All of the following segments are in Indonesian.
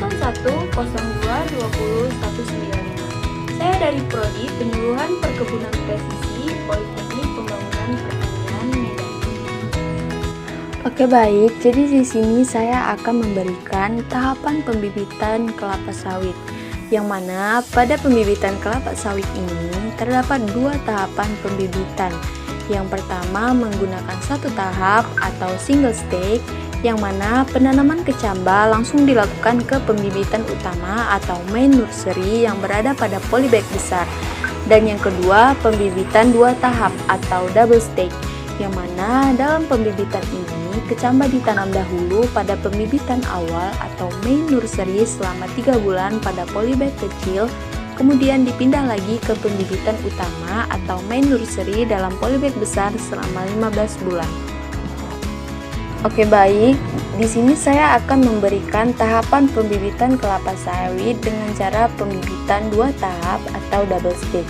01022019. Saya dari Prodi Penyuluhan Perkebunan Presisi Politeknik Pembangunan Pertanian Medan. Oke baik, jadi di sini saya akan memberikan tahapan pembibitan kelapa sawit. Yang mana pada pembibitan kelapa sawit ini terdapat dua tahapan pembibitan. Yang pertama menggunakan satu tahap atau single stage, yang mana penanaman kecamba langsung dilakukan ke pembibitan utama atau main nursery yang berada pada polybag besar. Dan yang kedua pembibitan dua tahap atau double stage, yang mana dalam pembibitan ini kecamba ditanam dahulu pada pembibitan awal atau main nursery selama 3 bulan pada polybag kecil, kemudian dipindah lagi ke pembibitan utama atau main nursery dalam polybag besar selama 15 bulan. Oke baik, di sini saya akan memberikan tahapan pembibitan kelapa sawit dengan cara pembibitan dua tahap atau double stage.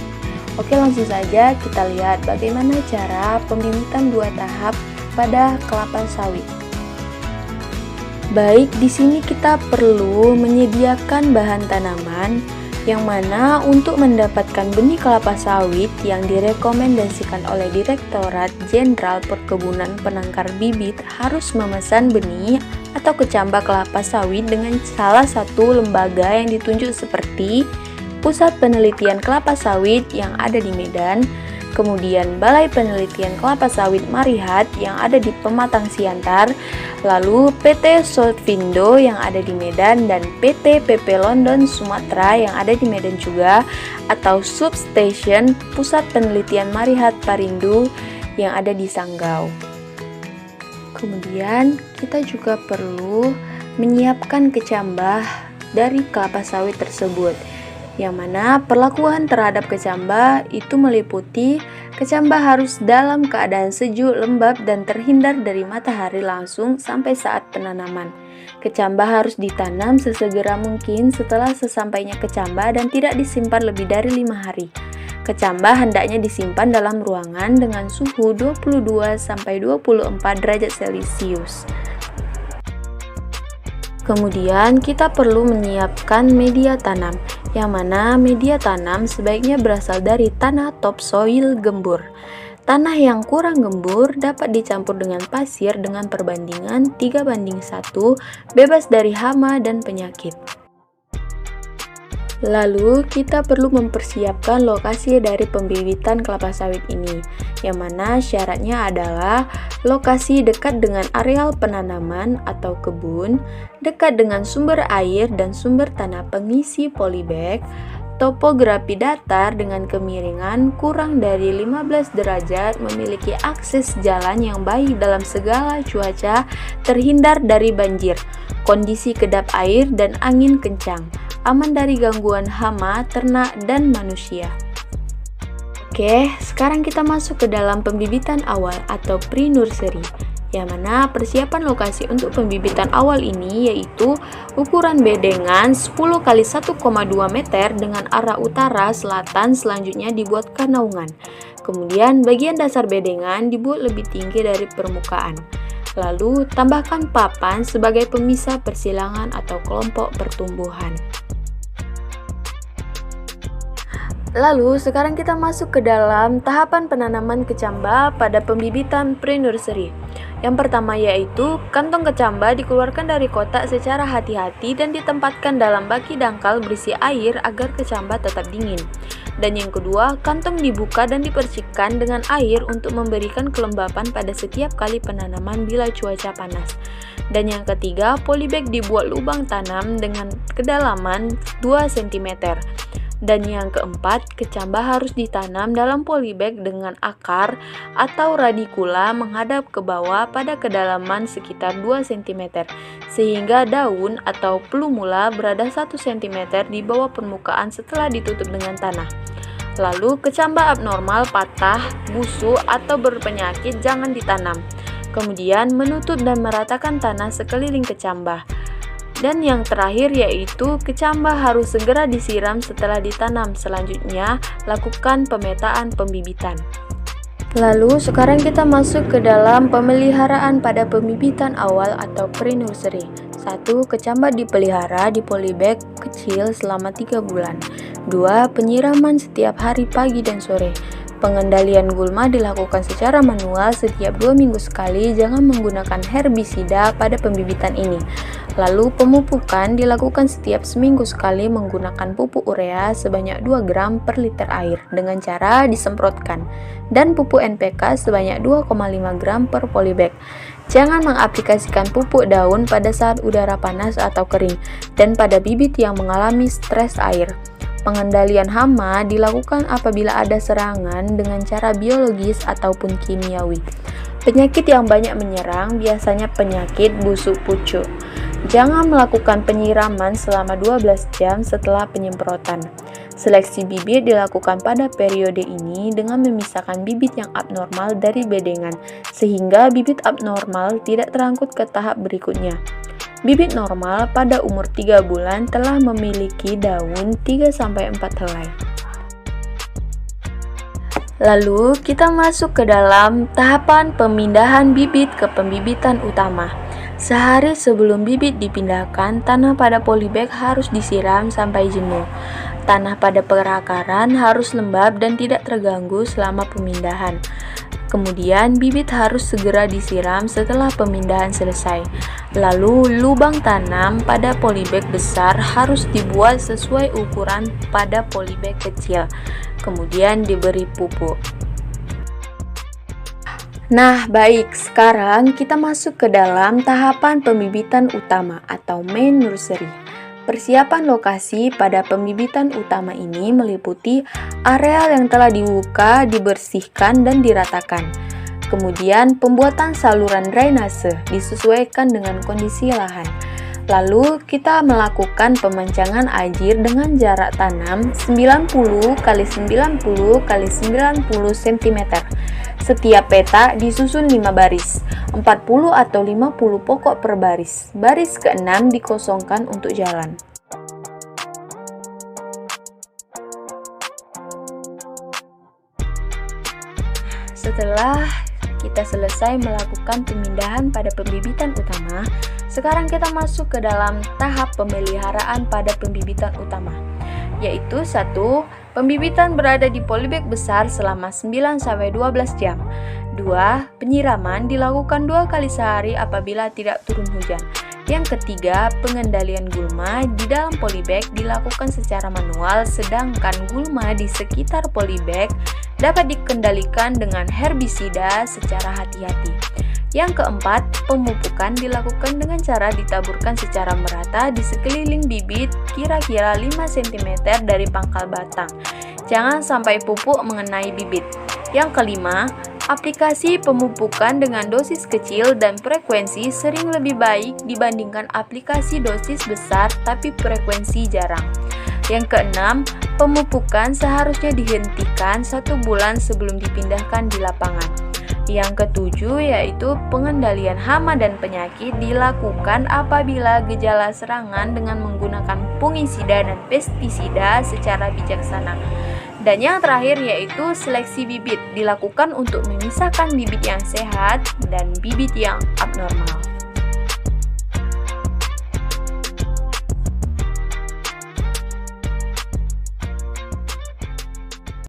Oke, langsung saja kita lihat bagaimana cara pembibitan dua tahap pada kelapa sawit. Baik, di sini kita perlu menyediakan bahan tanaman, yang mana untuk mendapatkan benih kelapa sawit yang direkomendasikan oleh Direktorat Jenderal Perkebunan Penangkar Bibit harus memesan benih atau kecamba kelapa sawit dengan salah satu lembaga yang ditunjuk seperti Pusat Penelitian Kelapa Sawit yang ada di Medan, kemudian Balai Penelitian Kelapa Sawit Marihat yang ada di Pematang Siantar, lalu PT Sotvindo yang ada di Medan, dan PT PP London Sumatera yang ada di Medan juga, atau Substation Pusat Penelitian Marihat Parindu yang ada di Sanggau. Kemudian kita juga perlu menyiapkan kecambah dari kelapa sawit tersebut, yang mana perlakuan terhadap kecambah itu meliputi kecambah harus dalam keadaan sejuk, lembab, dan terhindar dari matahari langsung sampai saat penanaman. Kecambah harus ditanam sesegera mungkin setelah sesampainya kecambah dan tidak disimpan lebih dari 5 hari. Kecambah hendaknya disimpan dalam ruangan dengan suhu 22-24 derajat Celcius. Kemudian kita perlu menyiapkan media tanam, yang mana media tanam sebaiknya berasal dari tanah topsoil gembur. Tanah yang kurang gembur dapat dicampur dengan pasir dengan perbandingan 3:1, bebas dari hama dan penyakit. Lalu kita perlu mempersiapkan lokasi dari pembibitan kelapa sawit ini, yang mana syaratnya adalah lokasi dekat dengan areal penanaman atau kebun, dekat dengan sumber air dan sumber tanah pengisi polybag, topografi datar dengan kemiringan kurang dari 15 derajat, memiliki akses jalan yang baik dalam segala cuaca, terhindar dari banjir, kondisi kedap air dan angin kencang, aman dari gangguan hama, ternak, dan manusia. Oke, sekarang kita masuk ke dalam pembibitan awal atau pre-nursery, yang mana persiapan lokasi untuk pembibitan awal ini yaitu ukuran bedengan 10 x 1,2 meter dengan arah utara selatan, selanjutnya dibuat kanaungan. Kemudian bagian dasar bedengan dibuat lebih tinggi dari permukaan. Lalu tambahkan papan sebagai pemisah persilangan atau kelompok pertumbuhan. Lalu sekarang kita masuk ke dalam tahapan penanaman kecamba pada pembibitan pre-nursery. Yang pertama yaitu kantong kecamba dikeluarkan dari kotak secara hati-hati dan ditempatkan dalam baki dangkal berisi air agar kecamba tetap dingin. Dan yang kedua, kantong dibuka dan dipercikkan dengan air untuk memberikan kelembapan pada setiap kali penanaman bila cuaca panas. Dan yang ketiga, polybag dibuat lubang tanam dengan kedalaman 2 cm. Dan yang keempat, kecambah harus ditanam dalam polybag dengan akar atau radikula menghadap ke bawah pada kedalaman sekitar 2 cm, sehingga daun atau plumula berada 1 cm di bawah permukaan setelah ditutup dengan tanah. Lalu, kecambah abnormal, patah, busuk, atau berpenyakit jangan ditanam. Kemudian, menutup dan meratakan tanah sekeliling kecambah. Dan yang terakhir yaitu kecambah harus segera disiram setelah ditanam. Selanjutnya, lakukan pemetaan pembibitan. Lalu sekarang kita masuk ke dalam pemeliharaan pada pembibitan awal atau pre-nursery. 1. Kecambah dipelihara di polybag kecil selama 3 bulan. 2. Penyiraman setiap hari pagi dan sore. Pengendalian gulma dilakukan secara manual setiap 2 minggu sekali, jangan menggunakan herbisida pada pembibitan ini. Lalu pemupukan dilakukan setiap seminggu sekali menggunakan pupuk urea sebanyak 2 gram per liter air dengan cara disemprotkan, dan pupuk NPK sebanyak 2,5 gram per polybag. Jangan mengaplikasikan pupuk daun pada saat udara panas atau kering dan pada bibit yang mengalami stres air. Pengendalian hama dilakukan apabila ada serangan dengan cara biologis ataupun kimiawi. Penyakit yang banyak menyerang biasanya penyakit busuk pucuk. Jangan melakukan penyiraman selama 12 jam setelah penyemprotan. Seleksi bibit dilakukan pada periode ini dengan memisahkan bibit yang abnormal dari bedengan, sehingga bibit abnormal tidak terangkut ke tahap berikutnya. Bibit normal pada umur 3 bulan telah memiliki daun 3-4 helai. Lalu kita masuk ke dalam tahapan pemindahan bibit ke pembibitan utama. Sehari sebelum bibit dipindahkan, tanah pada polybag harus disiram sampai jenuh. Tanah pada perakaran harus lembab dan tidak terganggu selama pemindahan. Kemudian bibit harus segera disiram setelah pemindahan selesai. Lalu lubang tanam pada polybag besar harus dibuat sesuai ukuran pada polybag kecil. Kemudian diberi pupuk. Nah, baik, sekarang kita masuk ke dalam tahapan pembibitan utama atau main nursery. Persiapan lokasi pada pembibitan utama ini meliputi areal yang telah dibuka, dibersihkan, dan diratakan. Kemudian pembuatan saluran drainase disesuaikan dengan kondisi lahan. Lalu kita melakukan pemancangan air dengan jarak tanam 90 x 90 x 90 cm. Setiap petak disusun 5 baris, 40 atau 50 pokok per baris. Baris ke-6 dikosongkan untuk jalan. Setelah kita selesai melakukan pemindahan pada pembibitan utama, sekarang kita masuk ke dalam tahap pemeliharaan pada pembibitan utama, yaitu 1. Pembibitan berada di polybag besar selama 9-12 jam. 2. Penyiraman dilakukan 2 kali sehari apabila tidak turun hujan. Yang ketiga, pengendalian gulma di dalam polybag dilakukan secara manual, sedangkan gulma di sekitar polybag dapat dikendalikan dengan herbisida secara hati-hati. Yang keempat, pemupukan dilakukan dengan cara ditaburkan secara merata di sekeliling bibit kira-kira 5 cm dari pangkal batang. Jangan sampai pupuk mengenai bibit. Yang kelima, aplikasi pemupukan dengan dosis kecil dan frekuensi sering lebih baik dibandingkan aplikasi dosis besar tapi frekuensi jarang. Yang keenam, pemupukan seharusnya dihentikan 1 bulan sebelum dipindahkan di lapangan. Yang ketujuh yaitu pengendalian hama dan penyakit dilakukan apabila gejala serangan dengan menggunakan fungisida dan pestisida secara bijaksana. Dan yang terakhir yaitu seleksi bibit dilakukan untuk memisahkan bibit yang sehat dan bibit yang abnormal.